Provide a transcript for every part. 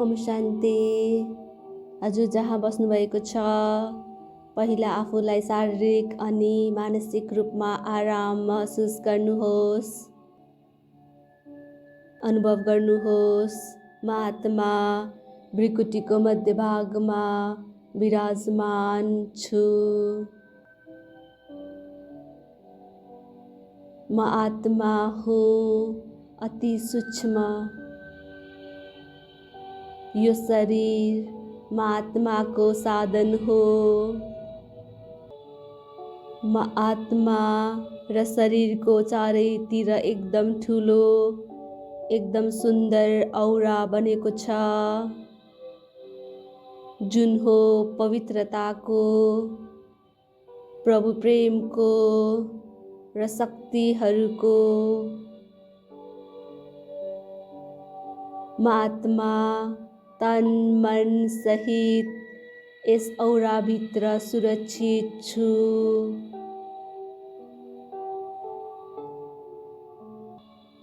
ओम शान्ति। हजुर जहाँ बस्नुभएको छ पहिला आफूलाई शारीरिक अनि मानसिक रूपमा आराम महसुस गर्नुहोस्। अनुभव गर्नुहोस् म आत्मा भृकुटीको मध्यभागमा विराजमान छु। म आत्मा हुँ अति सूक्ष्म। यो शरीर म आत्माको साधन हो। म आत्मा र शरीरको चारैतिर एकदम ठुलो एकदम सुन्दर औरा बनेको छ, जुन हो पवित्रताको, प्रभु प्रेमको र शक्तिहरूको। म आत्मा तन मन सहित यस औराभित्र सुरक्षित छु।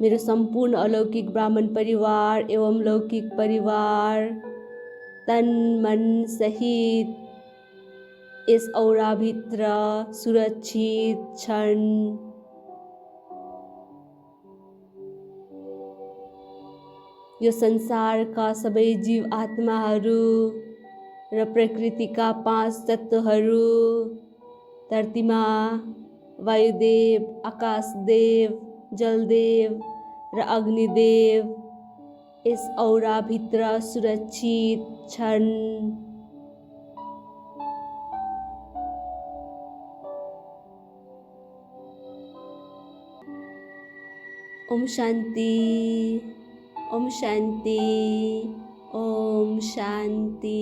मेरो सम्पूर्ण अलौकिक ब्राह्मण परिवार एवं लौकिक परिवार तन मन सहित यस औराभित्र सुरक्षित छन्। यो संसारका सबै जीव आत्माहरू र प्रकृतिका 5 तत्त्वहरू धरतीमा वायुदेव, आकाशदेव, जलदेव र अग्निदेव यस औराभित्र सुरक्षित छन्। ओम शान्ति, ओम शान्ति, ओम शान्ति।